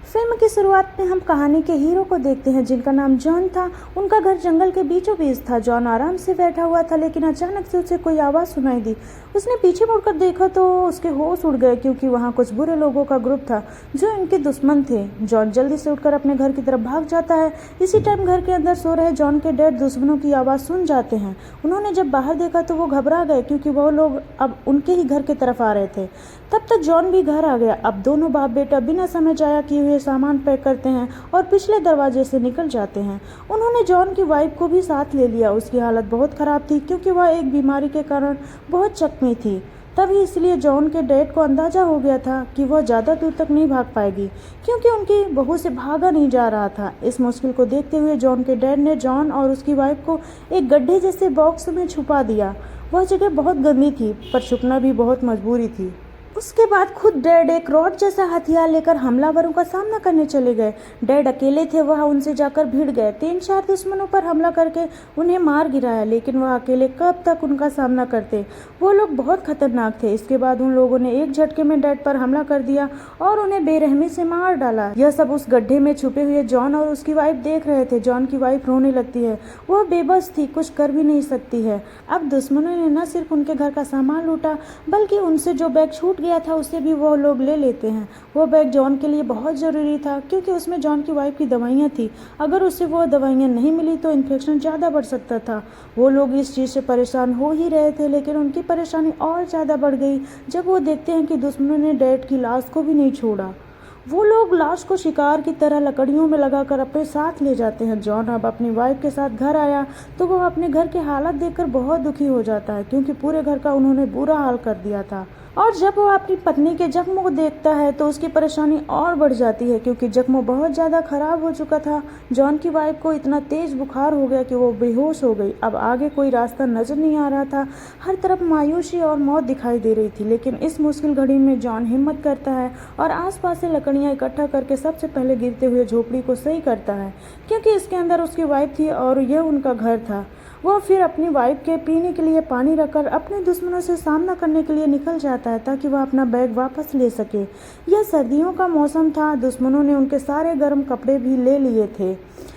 Film की शुरुआत में हम कहानी के हीरो को देखते हैं जिनका नाम जॉन था। उनका घर जंगल के बीचों बीच था। जॉन आराम से बैठा हुआ था, लेकिन अचानक से उसे कोई आवाज़ सुनाई दी। उसने पीछे मुड़कर देखा तो उसके होश उड़ गए, क्योंकि वहाँ कुछ बुरे लोगों का ग्रुप था जो इनके दुश्मन थे। जॉन जल्दी से उठकर अपने घर की तरफ भाग जाता है। इसी टाइम घर के अंदर सो रहे जॉन के डैड दुश्मनों की आवाज़ सुन जाते हैं। उन्होंने जब बाहर देखा तो वो घबरा गए, क्योंकि वो लोग अब उनके ही घर की तरफ आ रहे थे। तब तक जॉन भी घर आ गया। अब दोनों बाप बेटा बिना समय जाया किए हुए सामान पैक करते हैं और पिछले दरवाजे से निकल जाते हैं। उन्होंने जॉन की वाइफ को भी साथ ले लिया। उसकी हालत बहुत ख़राब थी, क्योंकि वह एक बीमारी के कारण बहुत जख्मी थी। तभी इसलिए जॉन के डैड को अंदाज़ा हो गया था कि वह ज़्यादा दूर तक नहीं भाग पाएगी, क्योंकि उनकी बहू से भागा नहीं जा रहा था। इस मुश्किल को देखते हुए जॉन के डैड ने जॉन और उसकी वाइफ को एक गड्ढे जैसे बॉक्स में छुपा दिया। वह जगह बहुत गंदी थी, पर छुपना भी बहुत मजबूरी थी। उसके बाद खुद डैड एक रॉड जैसा हथियार लेकर हमलावरों का सामना करने चले गए। डैड अकेले थे, वह उनसे जाकर भिड़ गए। 3-4 दुश्मनों पर हमला करके उन्हें मार गिराया, लेकिन वह अकेले कब तक उनका सामना करते। वो लोग बहुत खतरनाक थे। इसके बाद उन लोगों ने एक झटके में डैड पर हमला कर दिया और उन्हें बेरहमी से मार डाला। यह सब उस गड्ढे में छुपे हुए जॉन और उसकी वाइफ देख रहे थे। जॉन की वाइफ रोने लगती है। वह बेबस थी, कुछ कर भी नहीं सकती है। अब दुश्मनों ने न सिर्फ उनके घर का सामान लूटा, बल्कि उनसे जो बैग छूट गया था उसे भी वो लोग ले लेते हैं। वो बैग जॉन के लिए बहुत ज़रूरी था, क्योंकि उसमें जॉन की वाइफ की दवाइयाँ थी। अगर उसे वो दवाइयाँ नहीं मिली तो इन्फेक्शन ज़्यादा बढ़ सकता था। वो लोग इस चीज़ से परेशान हो ही रहे थे, लेकिन उनकी परेशानी और ज़्यादा बढ़ गई जब वो देखते हैं कि दुश्मनों ने डैड की लाश को भी नहीं छोड़ा। वो लोग लाश को शिकार की तरह लकड़ियों में लगाकर अपने साथ ले जाते हैं। जॉन अब अपनी वाइफ के साथ घर आया तो वह अपने घर की हालत देखकर बहुत दुखी हो जाता है, क्योंकि पूरे घर का उन्होंने बुरा हाल कर दिया था। और जब वह अपनी पत्नी के जख्म को देखता है तो उसकी परेशानी और बढ़ जाती है, क्योंकि जख्म बहुत ज़्यादा खराब हो चुका था। जॉन की वाइफ को इतना तेज़ बुखार हो गया कि वो बेहोश हो गई। अब आगे कोई रास्ता नज़र नहीं आ रहा था। हर तरफ मायूसी और मौत दिखाई दे रही थी, लेकिन इस मुश्किल घड़ी में जॉन हिम्मत करता है और आसपास से लकड़ियाँ इकट्ठा करके सबसे पहले गिरते हुए झोपड़ी को सही करता है, क्योंकि इसके अंदर उसकी वाइफ थी और यह उनका घर था। वह फिर अपनी वाइफ के पीने के लिए पानी रखकर अपने दुश्मनों से सामना करने के लिए निकल जाता है, ताकि वह अपना बैग वापस ले सके। यह सर्दियों का मौसम था। दुश्मनों ने उनके सारे गर्म कपड़े भी ले लिए थे।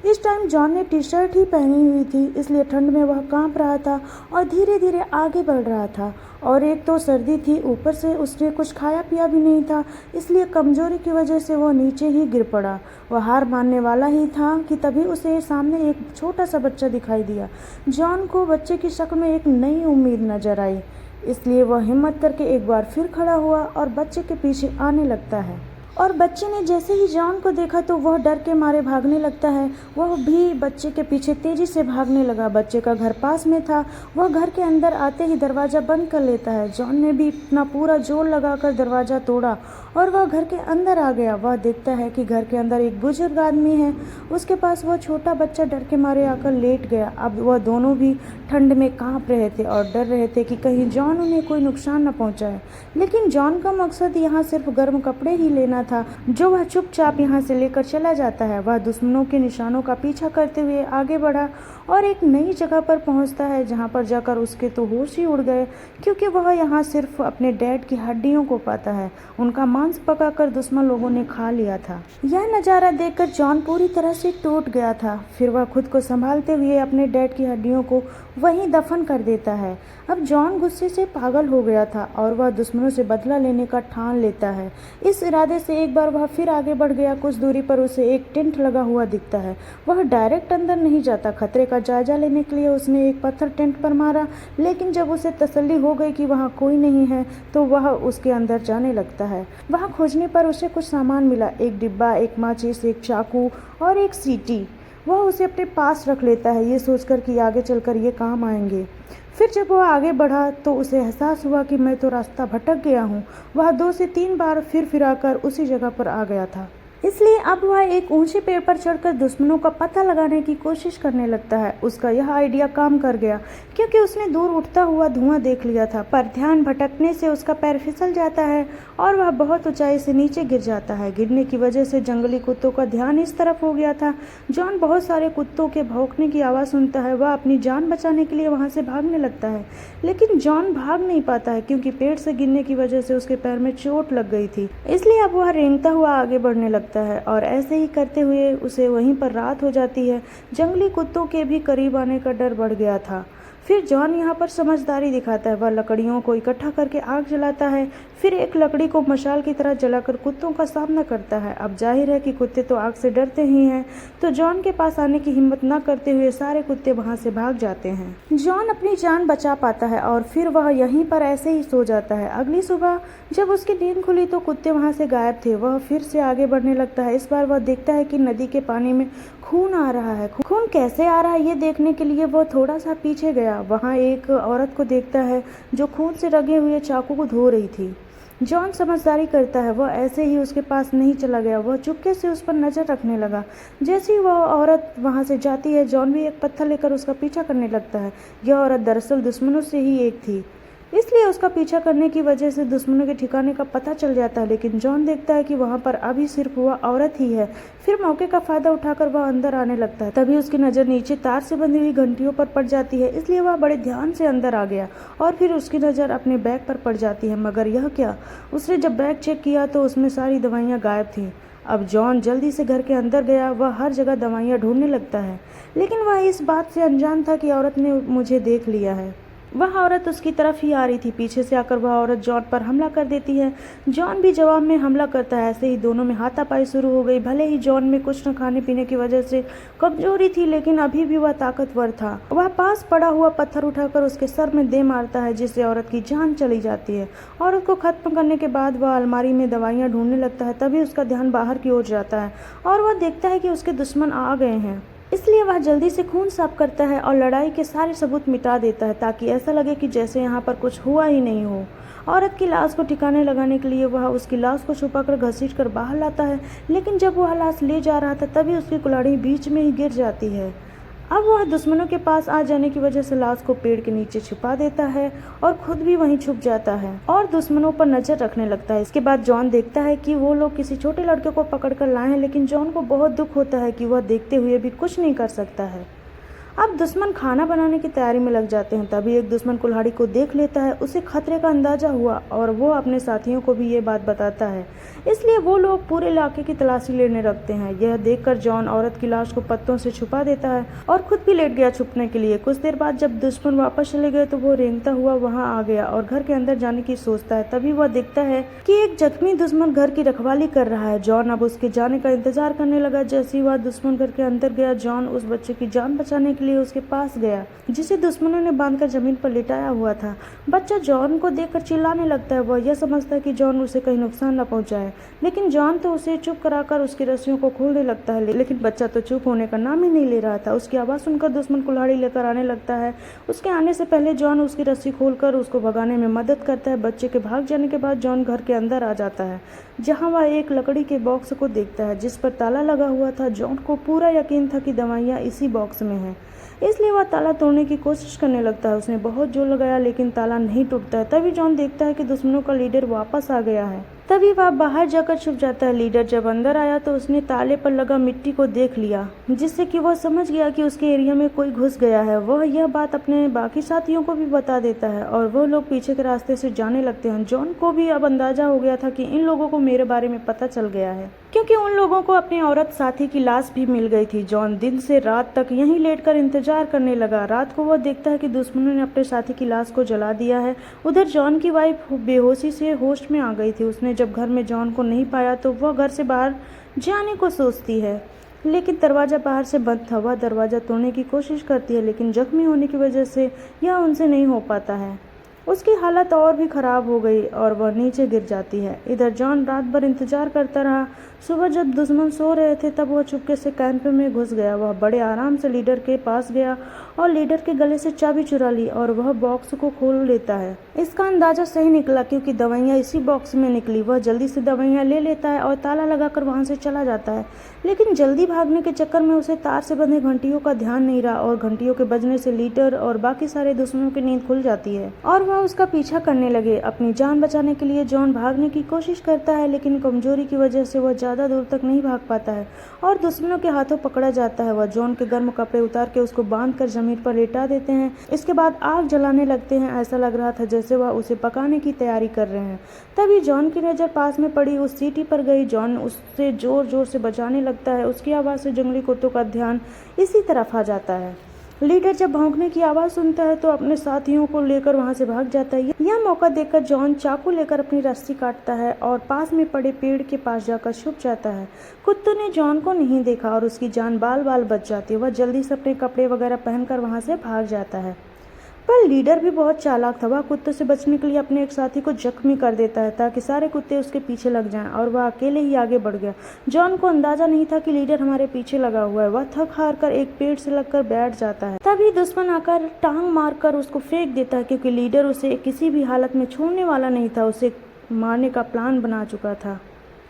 इस टाइम जॉन ने टी शर्ट ही पहनी हुई थी, इसलिए ठंड में वह कांप रहा था और धीरे धीरे आगे बढ़ रहा था। और एक तो सर्दी थी, ऊपर से उसने कुछ खाया पिया भी नहीं था, इसलिए कमजोरी की वजह से वह नीचे ही गिर पड़ा। वह हार मानने वाला ही था कि तभी उसे सामने एक छोटा सा बच्चा दिखाई दिया। जॉन को बच्चे की शक्ल में एक नई उम्मीद नजर आई, इसलिए वह हिम्मत करके एक बार फिर खड़ा हुआ और बच्चे के पीछे आने लगता है। और बच्चे ने जैसे ही जॉन को देखा तो वह डर के मारे भागने लगता है। वह भी बच्चे के पीछे तेजी से भागने लगा। बच्चे का घर पास में था। वह घर के अंदर आते ही दरवाज़ा बंद कर लेता है। जॉन ने भी अपना पूरा जोर लगाकर दरवाज़ा तोड़ा और वह घर के अंदर आ गया। वह देखता है कि घर के अंदर एक बुजुर्ग आदमी है। उसके पास वह छोटा बच्चा डर के मारे आकर लेट गया। अब वह दोनों भी ठंड में कांप रहे थे और डर रहे थे कि कहीं जॉन उन्हें कोई नुकसान न पहुंचाए। लेकिन जॉन का मकसद यहाँ सिर्फ गर्म कपड़े ही लेना था, जो वह चुपचाप यहाँ से लेकर चला जाता है। वह दुश्मनों के निशानों का पीछा करते हुए आगे बढ़ा और एक नई जगह पर पहुँचता है, जहाँ पर जाकर उसके तो होश ही उड़ गए, क्योंकि वह यहाँ सिर्फ अपने डैड की हड्डियों को पाता है। उनका मांस पकाकर दुश्मन लोगों ने खा लिया था। यह नज़ारा देखकर जॉन पूरी तरह से टूट गया था। फिर वह खुद को संभालते हुए अपने डैड की हड्डियों को वहीं दफन कर देता है। अब जॉन गुस्से से पागल हो गया था और वह दुश्मनों से बदला लेने का ठान लेता है। इस इरादे से एक बार वह फिर आगे बढ़ गया। कुछ दूरी पर उसे एक टेंट लगा हुआ दिखता है। वह डायरेक्ट अंदर नहीं जाता। खतरे का जायजा लेने के लिए उसने एक पत्थर टेंट पर मारा, लेकिन जब उसे तसल्ली हो गई कि वहाँ कोई नहीं है तो वह उसके अंदर जाने लगता है। वहाँ खोजने पर उसे कुछ सामान मिला, एक डिब्बा, एक माचिस, एक चाकू और एक सीटी। वह उसे अपने पास रख लेता है, ये सोचकर कि आगे चलकर ये काम आएंगे। फिर जब वह आगे बढ़ा तो उसे एहसास हुआ कि मैं तो रास्ता भटक गया हूँ। वह 2 से 3 बार फिर आकर उसी जगह पर आ गया था। इसलिए अब वह एक ऊंचे पेड़ पर चढ़कर दुश्मनों का पता लगाने की कोशिश करने लगता है। उसका यह आइडिया काम कर गया, क्योंकि उसने दूर उठता हुआ धुआं देख लिया था, पर ध्यान भटकने से उसका पैर फिसल जाता है और वह बहुत ऊंचाई से नीचे गिर जाता है। गिरने की वजह से जंगली कुत्तों का ध्यान इस तरफ हो गया था। जॉन बहुत सारे कुत्तों के भौंकने की आवाज़ सुनता है। वह अपनी जान बचाने के लिए वहाँ से भागने लगता है, लेकिन जॉन भाग नहीं पाता है, क्योंकि पेड़ से गिरने की वजह से उसके पैर में चोट लग गई थी। इसलिए अब वह रेंगता हुआ आगे बढ़ने लगता है। लगता है और ऐसे ही करते हुए उसे वहीं पर रात हो जाती है। जंगली कुत्तों के भी करीब आने का डर बढ़ गया था। फिर जॉन यहाँ पर समझदारी दिखाता है। वह लकड़ियों को इकट्ठा करके आग जलाता है, फिर एक लकड़ी को मशाल की तरह जलाकर कुत्तों का सामना करता है। अब जाहिर है कि कुत्ते तो आग से डरते ही हैं, तो जॉन के पास आने की हिम्मत न करते हुए सारे कुत्ते वहाँ से भाग जाते हैं। जॉन अपनी जान बचा पाता है और फिर वह यहीं पर ऐसे ही सो जाता है। अगली सुबह जब उसकी नींद खुली तो कुत्ते वहाँ से गायब थे। वह फिर से आगे बढ़ने लगता है। इस बार वह देखता है कि नदी के पानी में खून आ रहा है। खून कैसे आ रहा है ये देखने के लिए वह थोड़ा सा पीछे गया। वहाँ एक औरत को देखता है जो खून से रगे हुए चाकू को धो रही थी। जॉन समझदारी करता है। वह ऐसे ही उसके पास नहीं चला गया, वह चुपके से उस पर नजर रखने लगा। जैसे ही वह औरत वहां से जाती है, जॉन भी एक पत्थर लेकर उसका पीछा करने लगता है। यह औरत दरअसल दुश्मनों से ही एक थी, इसलिए उसका पीछा करने की वजह से दुश्मनों के ठिकाने का पता चल जाता है। लेकिन जॉन देखता है कि वहां पर अभी सिर्फ वह औरत ही है। फिर मौके का फायदा उठाकर वह अंदर आने लगता है। तभी उसकी नज़र नीचे तार से बंधी हुई घंटियों पर पड़ जाती है, इसलिए वह बड़े ध्यान से अंदर आ गया और फिर उसकी नज़र अपने बैग पर पड़ जाती है। मगर यह क्या, उसने जब बैग चेक किया तो उसमें सारी दवाइयाँ गायब थीं। अब जॉन जल्दी से घर के अंदर गया। वह हर जगह दवाइयाँ ढूंढने लगता है, लेकिन वह इस बात से अनजान था कि औरत ने मुझे देख लिया है। वह औरत उसकी तरफ ही आ रही थी। पीछे से आकर वह औरत जॉन पर हमला कर देती है। जॉन भी जवाब में हमला करता है। ऐसे ही दोनों में हाथापाई शुरू हो गई। भले ही जॉन में कुछ न खाने पीने की वजह से कमजोरी थी, लेकिन अभी भी वह ताकतवर था। वह पास पड़ा हुआ पत्थर उठाकर उसके सर में दे मारता है, जिससे औरत की जान चली जाती है। औरत को खत्म करने के बाद वह अलमारी में दवाइयाँ ढूंढने लगता है। तभी उसका ध्यान बाहर की ओर जाता है और वह देखता है कि उसके दुश्मन आ गए हैं। इसलिए वह जल्दी से खून साफ करता है और लड़ाई के सारे सबूत मिटा देता है, ताकि ऐसा लगे कि जैसे यहाँ पर कुछ हुआ ही नहीं हो। औरत की लाश को ठिकाने लगाने के लिए वह उसकी लाश को छुपाकर घसीट कर बाहर लाता है, लेकिन जब वह लाश ले जा रहा था तभी उसकी कुल्हाड़ी बीच में ही गिर जाती है। अब वह दुश्मनों के पास आ जाने की वजह से लाश को पेड़ के नीचे छुपा देता है और खुद भी वहीं छुप जाता है और दुश्मनों पर नजर रखने लगता है। इसके बाद जॉन देखता है कि वो लोग किसी छोटे लड़के को पकड़कर लाए हैं, लेकिन जॉन को बहुत दुख होता है कि वह देखते हुए भी कुछ नहीं कर सकता है। अब दुश्मन खाना बनाने की तैयारी में लग जाते हैं। तभी एक दुश्मन कुल्हाड़ी को देख लेता है। उसे खतरे का अंदाजा हुआ और वो अपने साथियों को भी ये बात बताता है, इसलिए वो लोग पूरे इलाके की तलाशी लेने लगते हैं। यह देखकर जॉन औरत की लाश को पत्तों से छुपा देता है और खुद भी लेट गया छुपने के लिए। कुछ देर बाद जब दुश्मन वापस चले गए तो वो रेंगता हुआ वहाँ आ गया और घर के अंदर जाने की सोचता है। तभी वह देखता है कि एक जख्मी दुश्मन घर की रखवाली कर रहा है। जॉन अब उसके जाने का इंतजार करने लगा। जैसे ही वह दुश्मन घर के अंदर गया, जॉन उस बच्चे की जान बचाने के लिए उसके पास गया, जिसे दुश्मनों ने बांधकर जमीन पर लिटाया हुआ था। बच्चा जॉन को देखकर चिल्लाने लगता है। वह यह समझता है कि जॉन उसे कहीं नुकसान न पहुंचाए, लेकिन जॉन तो उसे चुप कराकर उसकी रस्सियों को खोलने लगता है। लेकिन बच्चा तो चुप होने का नाम ही नहीं ले रहा था। उसकी आवाज़ सुनकर दुश्मन कुल्हाड़ी लेकर आने लगता है। उसके आने से पहले जॉन उसकी रस्सी खोलकर उसको भगाने में मदद करता है। बच्चे के भाग जाने के बाद जॉन घर के अंदर आ जाता है, जहाँ वह एक लकड़ी के बॉक्स को देखता है जिस पर ताला लगा हुआ था। जॉन को पूरा यकीन था कि दवाइयाँ इसी बॉक्स में हैं, इसलिए वह ताला तोड़ने की कोशिश करने लगता है। उसने बहुत जोर लगाया, लेकिन ताला नहीं टूटता है। तभी जॉन देखता है कि दुश्मनों का लीडर वापस आ गया है। तभी वह बाहर जाकर छुप जाता है। लीडर जब अंदर आया तो उसने ताले पर लगा मिट्टी को देख लिया, जिससे कि वह समझ गया कि उसके एरिया में कोई घुस गया है। वह यह बात अपने बाकी साथियों को भी बता देता है और वह लोग पीछे के रास्ते से जाने लगते हैं। जॉन को भी अब अंदाजा हो गया था कि इन लोगों को मेरे बारे में पता चल गया है, क्योंकि उन लोगों को अपनी औरत साथी की लाश भी मिल गई थी। जॉन दिन से रात तक यहीं लेटकर इंतजार करने लगा। रात को वह देखता है कि दुश्मनों ने अपने साथी की लाश को जला दिया है। उधर जॉन की वाइफ बेहोशी से होश में आ गई थी। उसने जब घर में जॉन को नहीं पाया तो वह घर से बाहर जाने को सोचती है, लेकिन दरवाज़ा बाहर से बंद था। वह दरवाज़ा तोड़ने की कोशिश करती है, लेकिन जख्मी होने की वजह से यह उनसे नहीं हो पाता है। उसकी हालत और भी खराब हो गई और वह नीचे गिर जाती है। इधर जॉन रात भर इंतजार करता रहा। सुबह जब दुश्मन सो रहे थे तब वह चुपके से कैंप में घुस गया। वह बड़े आराम से लीडर के पास गया और लीडर के गले से चाबी चुरा ली और वह बॉक्स को खोल लेता है। इसका अंदाजा सही निकला, क्योंकि दवाइयाँ इसी बॉक्स में निकली। वह जल्दी से दवाइयाँ ले लेता है और ताला लगाकर वहाँ से चला जाता है, लेकिन जल्दी भागने के चक्कर में उसे तार से बंधे घंटियों का ध्यान नहीं रहा और घंटियों के बजने से लीडर और बाकी सारे दुश्मनों की नींद खुल जाती है और वह उसका पीछा करने लगे। अपनी जान बचाने के लिए जॉन भागने की कोशिश करता है, लेकिन कमजोरी की वजह से वह ज़्यादा दूर तक नहीं भाग पाता है और दुश्मनों के हाथों पकड़ा जाता है। वह जॉन के गर्म कपड़े उतार के उसको बांध कर जमीन पर लेटा देते हैं। इसके बाद आग जलाने लगते हैं। ऐसा लग रहा था जैसे वह उसे पकाने की तैयारी कर रहे हैं। तभी जॉन की नज़र पास में पड़ी उस सीटी पर गई। जॉन उससे जोर जोर से बचाने लगता है। उसकी आवाज़ से जंगली कुत्तों का ध्यान इसी तरफ आ जाता है। लीडर जब भौंकने की आवाज़ सुनता है तो अपने साथियों को लेकर वहां से भाग जाता है। यह मौका देखकर जॉन चाकू लेकर अपनी रस्सी काटता है और पास में पड़े पेड़ के पास जाकर छुप जाता है। कुत्तों ने जॉन को नहीं देखा और उसकी जान बाल बाल बच जाती है। वह जल्दी से अपने कपड़े वगैरह पहनकर वहां से भाग जाता है। पर लीडर भी बहुत चालाक था। वह कुत्तों से बचने के लिए अपने एक साथी को जख्मी कर देता है ताकि सारे कुत्ते उसके पीछे लग जाएं और वह अकेले ही आगे बढ़ गया। जॉन को अंदाजा नहीं था कि लीडर हमारे पीछे लगा हुआ है। वह थक हार कर एक पेड़ से लगकर बैठ जाता है। तभी दुश्मन आकर टांग मारकर उसको फेंक देता है, क्योंकि लीडर उसे किसी भी हालत में छोड़ने वाला नहीं था। उसे मारने का प्लान बना चुका था।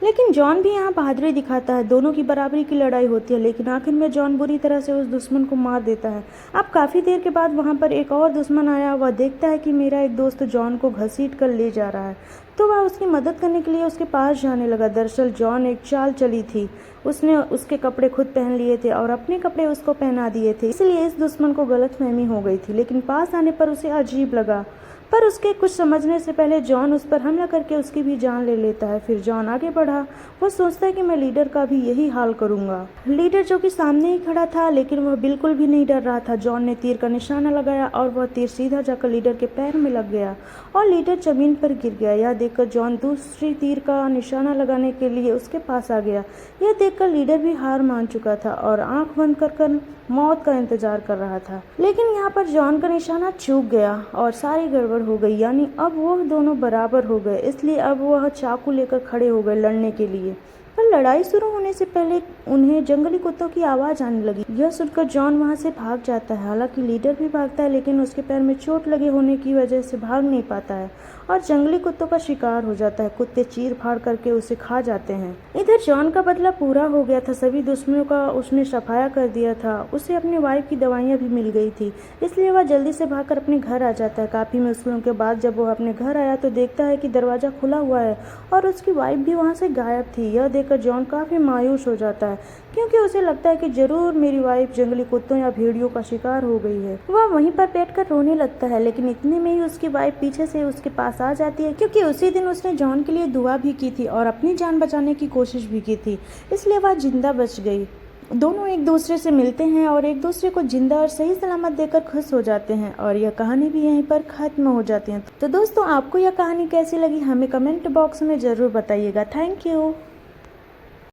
लेकिन जॉन भी यहाँ बहादुरी दिखाता है। दोनों की बराबरी की लड़ाई होती है, लेकिन आखिर में जॉन बुरी तरह से उस दुश्मन को मार देता है। अब काफ़ी देर के बाद वहाँ पर एक और दुश्मन आया। वह देखता है कि मेरा एक दोस्त जॉन को घसीट कर ले जा रहा है, तो वह उसकी मदद करने के लिए उसके पास जाने लगा। दरअसल जॉन एक चाल चली थी। उसने उसके कपड़े खुद पहन लिए थे और अपने कपड़े उसको पहना दिए थे, इसलिए इस दुश्मन को गलतफहमी हो गई थी। लेकिन पास आने पर उसे अजीब लगा, पर उसके कुछ समझने से पहले जॉन उस पर हमला करके उसकी भी जान ले लेता है। फिर जॉन आगे बढ़ा। वो सोचता है कि मैं लीडर का भी यही हाल करूंगा। लीडर जो कि सामने ही खड़ा था, लेकिन वह बिल्कुल भी नहीं डर रहा था। जॉन ने तीर का निशाना लगाया और वह तीर सीधा जाकर लीडर के पैर में लग गया और लीडर जमीन पर गिर गया। यह देखकर जॉन दूसरी तीर का निशाना लगाने के लिए उसके पास आ गया। यह देखकर लीडर भी हार मान चुका था और आंख बंद कर मौत का इंतजार कर रहा था। लेकिन यहाँ पर जॉन का निशाना चूक गया और सारी गड़बड़ हो गई। यानी अब वो दोनों बराबर हो गए, इसलिए अब वह चाकू लेकर खड़े हो गए लड़ने के लिए। पर लड़ाई शुरू होने से पहले उन्हें जंगली कुत्तों की आवाज़ आने लगी। यह सुनकर जॉन वहां से भाग जाता है। हालांकि लीडर भी भागता है, लेकिन उसके पैर में चोट लगे होने की वजह से भाग नहीं पाता है और जंगली कुत्तों का शिकार हो जाता है। कुत्ते चीर फाड़ करके उसे खा जाते हैं। इधर जॉन का बदला पूरा हो गया था। सभी दुश्मनों का उसने सफाया कर दिया था। उसे अपने वाइफ की दवाइयाँ भी मिल गई थी, इसलिए वह जल्दी से भागकर अपने घर आ जाता है। काफ़ी मुश्किलों के बाद जब वह अपने घर आया तो देखता है कि दरवाज़ा खुला हुआ है और उसकी वाइफ भी वहाँ से गायब थी। यह देखकर जॉन काफ़ी मायूस हो जाता है, क्योंकि उसे लगता है कि जरूर मेरी वाइफ जंगली कुत्तों या भेड़ियों का शिकार हो गई है। वह वहीं पर बैठकर रोने लगता है, लेकिन इतने में ही उसकी वाइफ पीछे से उसके पास आ जाती है, क्योंकि उसी दिन उसने जॉन के लिए दुआ भी की थी और अपनी जान बचाने की कोशिश भी की थी, इसलिए वह जिंदा बच गई। दोनों एक दूसरे से मिलते हैं और एक दूसरे को जिंदा और सही सलामत देकर खुश हो जाते हैं और यह कहानी भी यहीं पर खत्म हो जाती है। तो दोस्तों, आपको यह कहानी कैसी लगी हमें कमेंट बॉक्स में ज़रूर बताइएगा। Thank you.